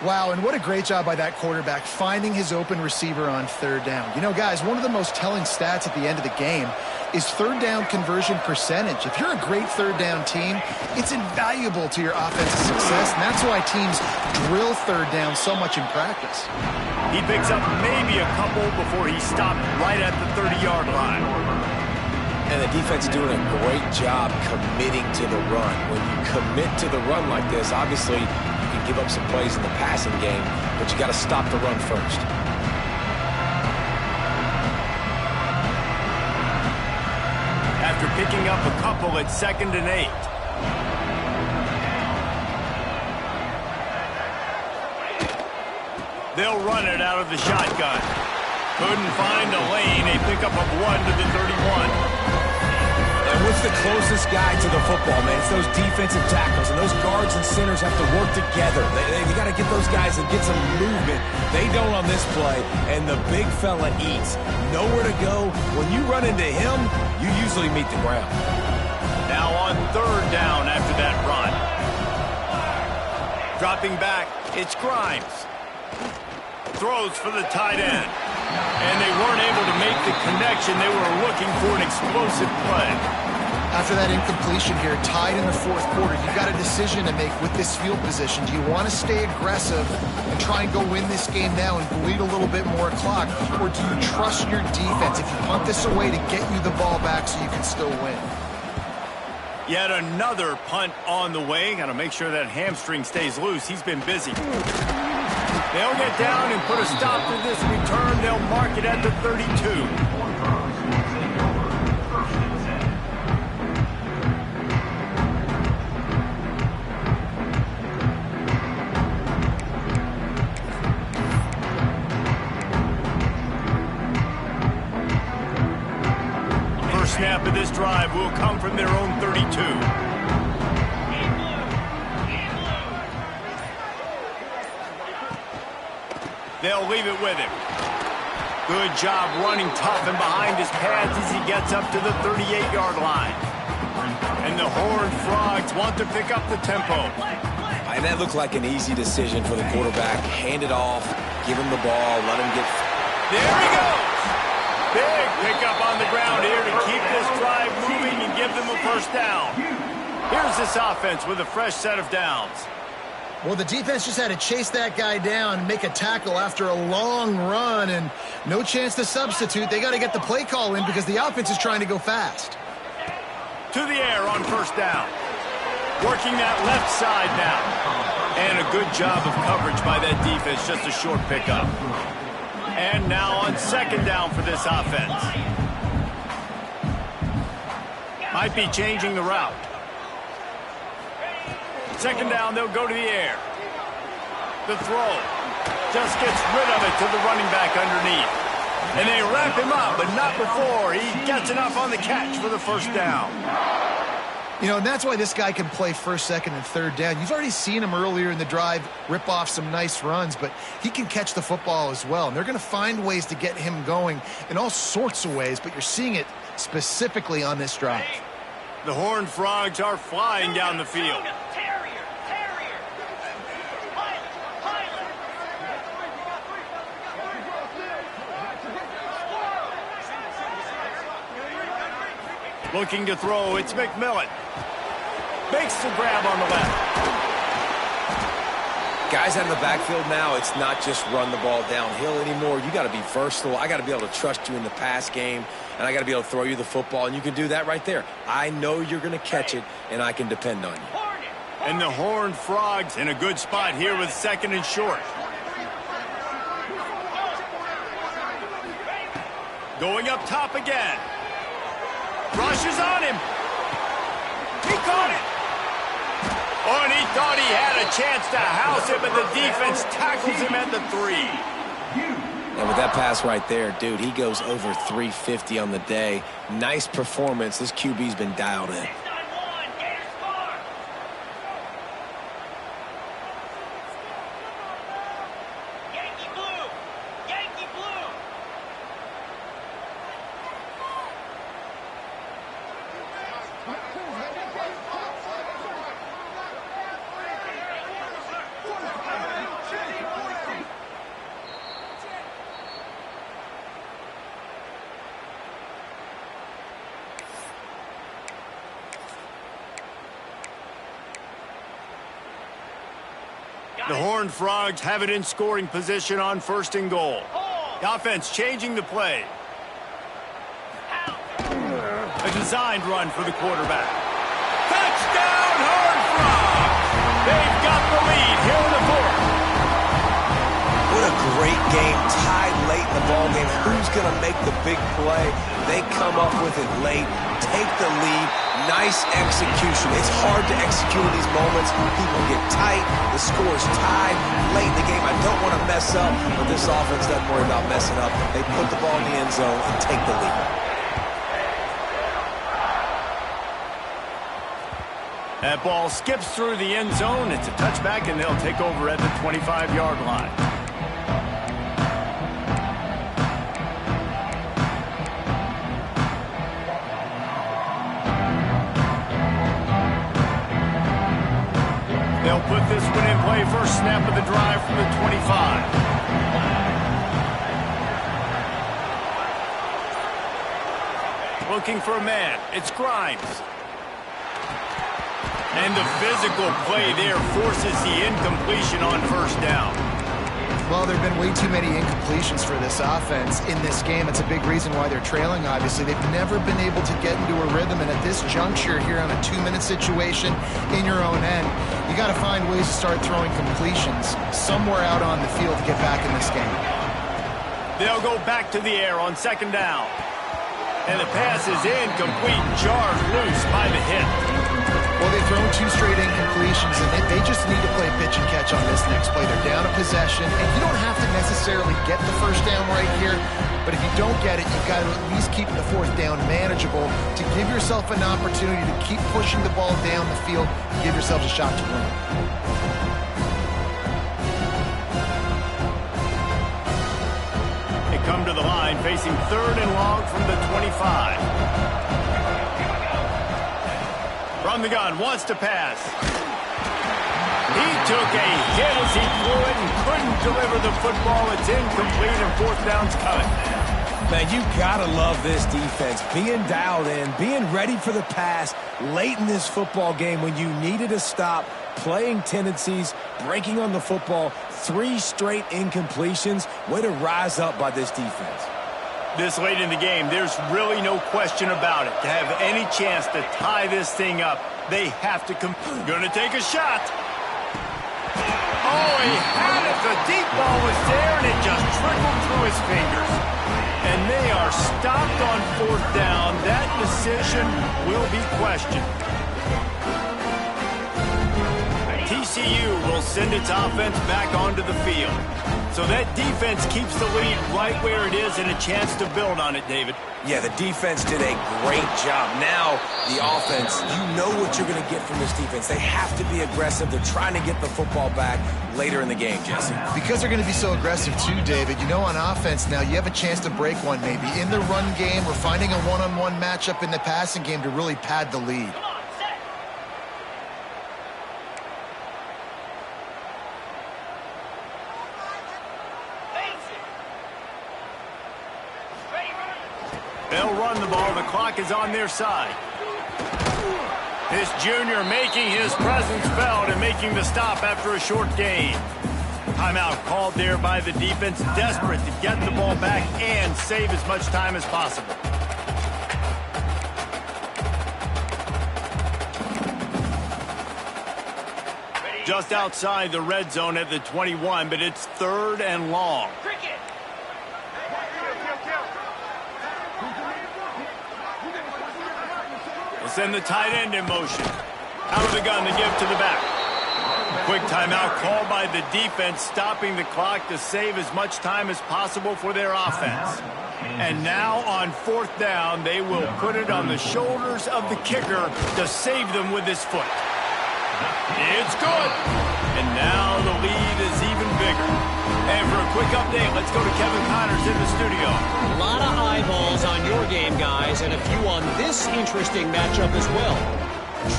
Wow, and what a great job by that quarterback finding his open receiver on third down. You know, guys, one of the most telling stats at the end of the game is third down conversion percentage. If you're a great third down team, it's invaluable to your offensive success, and that's why teams drill third down so much in practice. He picks up maybe a couple before he stopped right at the 30-yard line. And the defense doing a great job committing to the run. When you commit to the run like this, obviously you can give up some plays in the passing game, but you got to stop the run first. After picking up a couple at 2nd and 8. They'll run it out of the shotgun. Couldn't find a lane. A pickup of 1 to the 31. And What's the closest guy to the football, man? It's those defensive tackles, and those guards and centers have to work together. They got to get those guys and get some movement. They don't on this play, and the big fella eats. Nowhere to go. When you run into him, you usually meet the ground. Now on third down after that run. Dropping back, it's Grimes. Throws for the tight end. And they weren't able to make the connection. They were looking for an explosive play. After that incompletion here, tied in the fourth quarter, you got a decision to make with this field position. Do you want to stay aggressive and try and go win this game now and bleed a little bit more clock? Or do you trust your defense if you punt this away to get you the ball back so you can still win? Yet another punt on the way. Got to make sure that hamstring stays loose. He's been busy. They'll get down and put a stop to this return. They'll mark it at the 32. First snap of this drive will come from their own 32. They'll leave it with him. Good job running tough and behind his pads as he gets up to the 38-yard line. And the Horned Frogs want to pick up the tempo. And that looked like an easy decision for the quarterback. Hand it off, give him the ball, let him get... There he goes! Big pickup on the ground here to keep this drive moving and give them a first down. Here's this offense with a fresh set of downs. Well, the defense just had to chase that guy down and make a tackle after a long run, and no chance to substitute. They got to get the play call in because the offense is trying to go fast. To the air on first down. Working that left side now. And a good job of coverage by that defense, just a short pickup. And now on second down for this offense. Might be changing the route. Second down, they'll go to the air. The throw just gets rid of it to the running back underneath. And they wrap him up, but not before he gets enough on the catch for the first down. You know, and that's why this guy can play first, second, and third down. You've already seen him earlier in the drive rip off some nice runs, but he can catch the football as well. And they're going to find ways to get him going in all sorts of ways, but you're seeing it specifically on this drive. The Horned Frogs are flying down the field. Looking to throw, it's McMillan. Makes the grab on the left. Guys out in the backfield now, it's not just run the ball downhill anymore. You got to be versatile. I got to be able to trust you in the pass game, and I got to be able to throw you the football, and you can do that right there. I know you're going to catch it, and I can depend on you. And the Horned Frogs in a good spot here with second and short. Going up top again. Rushes on him. He caught it. Oh, and he thought he had a chance to house it, but the defense tackles him at the 3. And with that pass right there, dude, he goes over 350 on the day. Nice performance. This QB's been dialed in. The Horned Frogs have it in scoring position on first and goal. The offense changing the play. A designed run for the quarterback. Touchdown, Horned Frogs! They've got the lead here in the fourth. What a great game, tied late in the ball game. Who's going to make the big play? They come up with it late, take the lead. Nice execution. It's hard to execute in these moments. People get tight. The score's tied late in the game. I don't want to mess up, but this offense doesn't worry about messing up. They put the ball in the end zone and take the lead. That ball skips through the end zone. It's a touchback, and they'll take over at the 25-yard line. They'll put this one in play. First snap of the drive from the 25. Looking for a man. It's Grimes. And the physical play there forces the incompletion on first down. Well, there have been way too many incompletions for this offense in this game. It's a big reason why they're trailing, obviously. They've never been able to get into a rhythm, and at this juncture here on a 2-minute situation in your own end, you got to find ways to start throwing completions somewhere out on the field to get back in this game. They'll go back to the air on second down. And the pass is incomplete, jarred loose by the hit. Well, they've thrown 2 straight incompletions, and they just need to play pitch and catch on this next play. They're down a possession, and you don't have to necessarily get the first down right here, but if you don't get it, you've got to at least keep the 4th down manageable to give yourself an opportunity to keep pushing the ball down the field and give yourselves a shot to win. They come to the line facing 3rd and long from the 25. From the gun, wants to pass. He took a hit as he threw it and couldn't deliver the football. It's incomplete and 4th down's coming. Man, you gotta love this defense. Being dialed in, being ready for the pass late in this football game when you needed a stop, playing tendencies, breaking on the football, 3 straight incompletions. Way to rise up by this defense. This late in the game, there's really no question about it. To have any chance to tie this thing up, they have to Gonna take a shot. Oh, he had it. The deep ball was there, and it just trickled through his fingers. And they are stopped on 4th down. That decision will be questioned. TCU will send its offense back onto the field. So that defense keeps the lead right where it is and a chance to build on it, David. Yeah, the defense did a great job. Now, the offense, you know what you're going to get from this defense. They have to be aggressive. They're trying to get the football back later in the game, Jesse. Because they're going to be so aggressive too, David, you know on offense now you have a chance to break one maybe in the run game or finding a one-on-one matchup in the passing game to really pad the lead. They'll run the ball. The clock is on their side. This junior making his presence felt and making the stop after a short gain. Timeout called there by the defense, desperate to get the ball back and save as much time as possible. Just outside the red zone at the 21, but it's 3rd and long. Send the tight end in motion. Out of the gun to give to the back. Quick timeout called by the defense, stopping the clock to save as much time as possible for their offense. And now on 4th down, they will put it on the shoulders of the kicker to save them with his foot. It's good. And now the lead is even bigger. And for a quick update, let's go to Kevin Connors in the studio. A lot of eyeballs on your game, guys, and a few on this interesting matchup as well.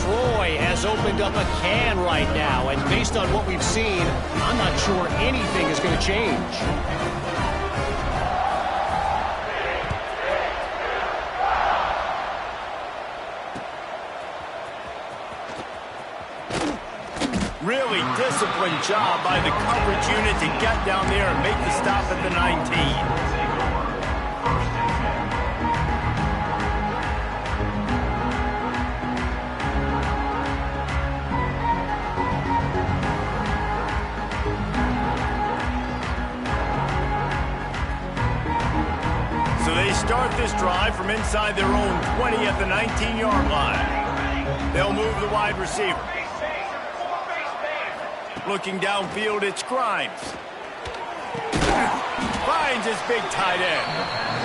Troy has opened up a can right now, and based on what we've seen, I'm not sure anything is going to change. Really disciplined job by the coverage unit to get down there and make the stop at the 19. So they start this drive from inside their own 20 at the 19-yard line. They'll move the wide receiver. Looking downfield, it's Grimes. Finds his big tight end.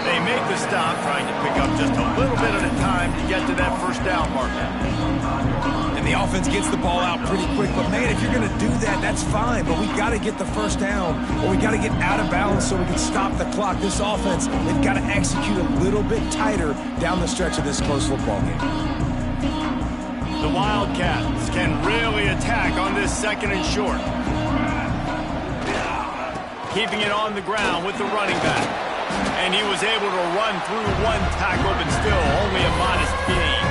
They make the stop, trying to pick up just a little bit at a time to get to that 1st down marker. And the offense gets the ball out pretty quick. But, man, if you're going to do that, that's fine. But we've got to get the first down, or we got to get out of bounds so we can stop the clock. This offense, they've got to execute a little bit tighter down the stretch of this close football game. The Wildcats can really attack on this 2nd and short. Keeping it on the ground with the running back. And he was able to run through one tackle, but still only a modest gain.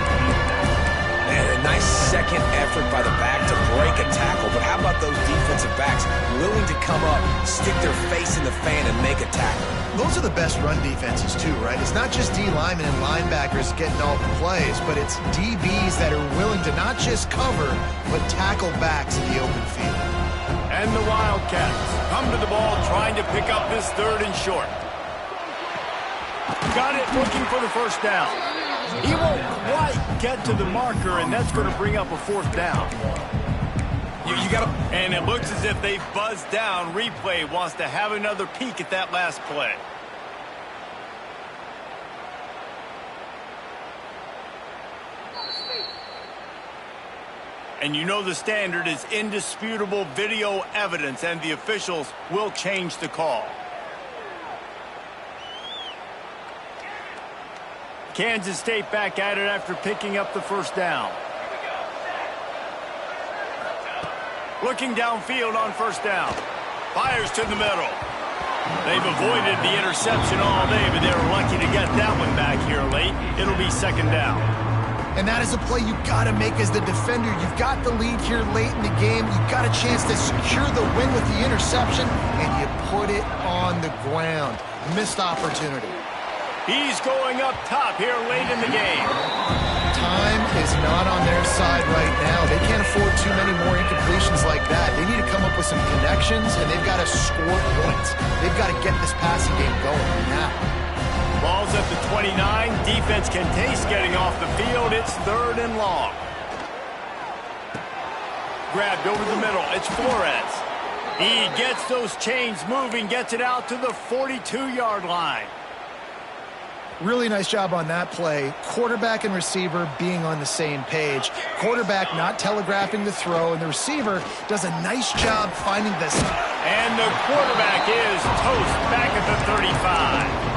And a nice second effort by the back to break a tackle. But how about those defensive backs willing to come up, stick their face in the fan, and make a tackle? Those are the best run defenses, too, right? It's not just D linemen and linebackers getting all the plays, but it's DBs that are willing to not just cover, but tackle backs in the open field. And the Wildcats come to the ball trying to pick up this 3rd and short. Got it, looking for the first down. He won't quite get to the marker, and that's going to bring up a 4th down. You got to... And it looks as if they buzzed down. Replay wants to have another peek at that last play. And you know the standard is indisputable video evidence, and the officials will change the call. Kansas State back at it after picking up the first down. Looking downfield on first down. Fires to the middle. They've avoided the interception all day, but they were lucky to get that one back here late. It'll be 2nd down. And that is a play you've got to make as the defender. You've got the lead here late in the game. You've got a chance to secure the win with the interception, and you put it on the ground. Missed opportunity. He's going up top here late in the game. Time is not on their side right now. They can't afford too many more incompletions like that. They need to come up with some connections, and they've got to score points. They've got to get this passing game going now. Ball's at the 29. Defense can taste getting off the field. It's 3rd and long. Grabbed over the middle. It's Flores. He gets those chains moving, gets it out to the 42-yard line. Really nice job on that play. Quarterback and receiver being on the same page. Quarterback not telegraphing the throw, and the receiver does a nice job finding this. And the quarterback is toast back at the 35.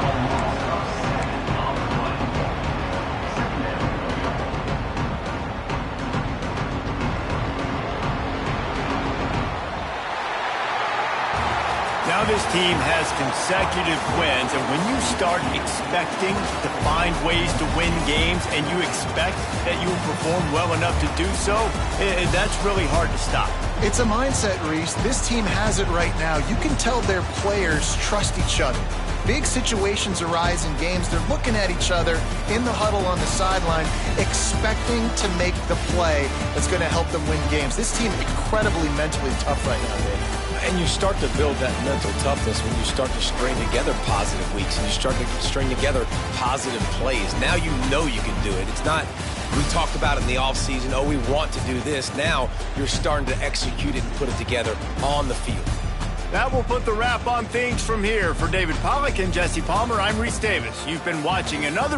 Now this team has consecutive wins, and when you start expecting to find ways to win games and you expect that you will perform well enough to do so, that's really hard to stop. It's a mindset, Reese. This team has it right now. You can tell their players trust each other. Big situations arise in games. They're looking at each other in the huddle on the sideline, expecting to make the play that's going to help them win games. This team incredibly mentally tough right now, Dave. And you start to build that mental toughness when you start to string together positive weeks and you start to string together positive plays. Now you know you can do it. It's not, we talked about it in the offseason, oh, we want to do this. Now you're starting to execute it and put it together on the field. That will put the wrap on things from here. For David Pollack and Jesse Palmer, I'm Reese Davis. You've been watching another